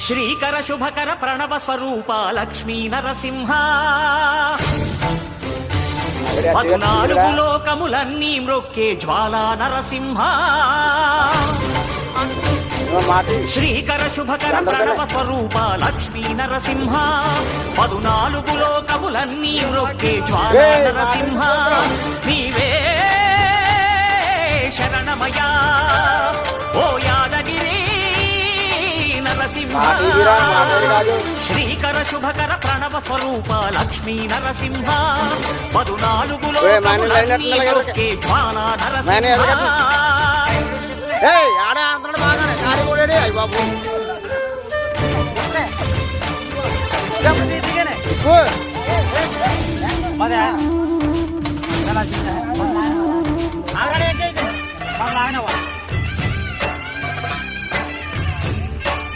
శ్రీకర శుభకర ప్రణవ స్వరూప లక్ష్మీ నరసింహ 14 లోకములన్నీ మ్రొక్కే జ్వాలా నరసింహ శ్రీకర శుభకర ప్రణవ స్వరూప లక్ష్మీ నరసింహ 14 లోకములన్నీ మ్రొక్కే జ్వాలా నరసింహ నీవే శరణమయ్యా ఓ యాదగిరి నరసింహ శ్రీకర శుభకర ప్రణవ స్వరూప లక్ష్మీ నరసింహ 14 లోకములన్నీ మ్రొక్కే జ్వాలా నరసింహ ఆడే అంటున్నాడు బాగానే కారి కూడా అయ్యి బాబు ఆగడే